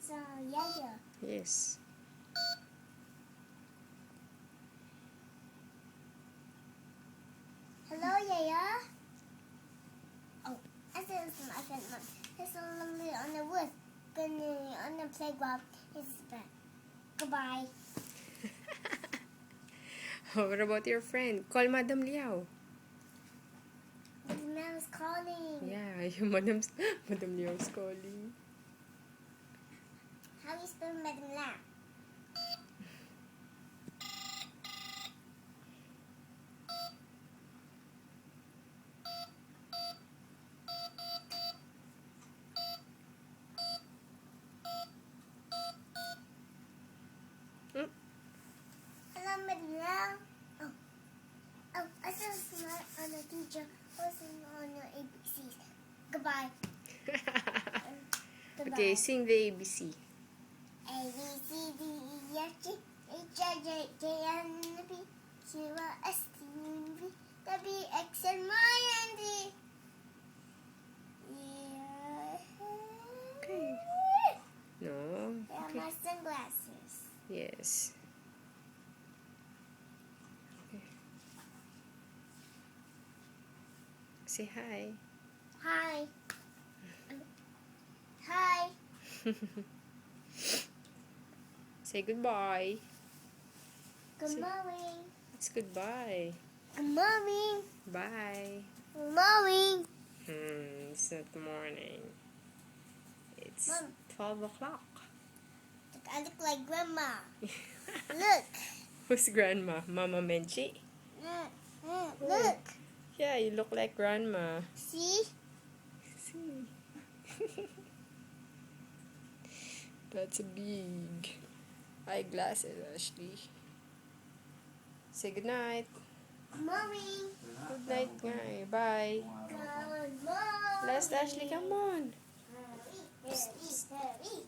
It's Yaya. Yes. Hello, Yaya. Oh, I said it's my friend. It's on the wood. On the playground. It's back. Goodbye. What about your friend? Call Madam Liao. The man is calling. Yeah, yung Madam Liao's calling. How do you spell Madam Lam? Mm. Hello, Madam Lam. Oh, I just not on the teacher. Wasn't on your ABCs. Goodbye. Goodbye. Okay, sing the ABC. A B C D E F G H I J K L M N P Q R S T U V W X and Y and Z. Okay. No. There are Okay. my sunglasses. Yes. Okay. Say hi. Hi. Hi. Say goodbye. Good morning. It's goodbye. Good morning. Bye. Good morning. It's not morning. It's Mom. 12 o'clock. I look like Grandma. Look. Who's grandma? Mama Menchi? Look. Yeah, you look like grandma. See? See. That's a big eyeglasses, Ashley. Say goodnight. Good morning. Good night, guy. Bye. Good morning. Last Ashley, come on. Hurry, hurry, hurry.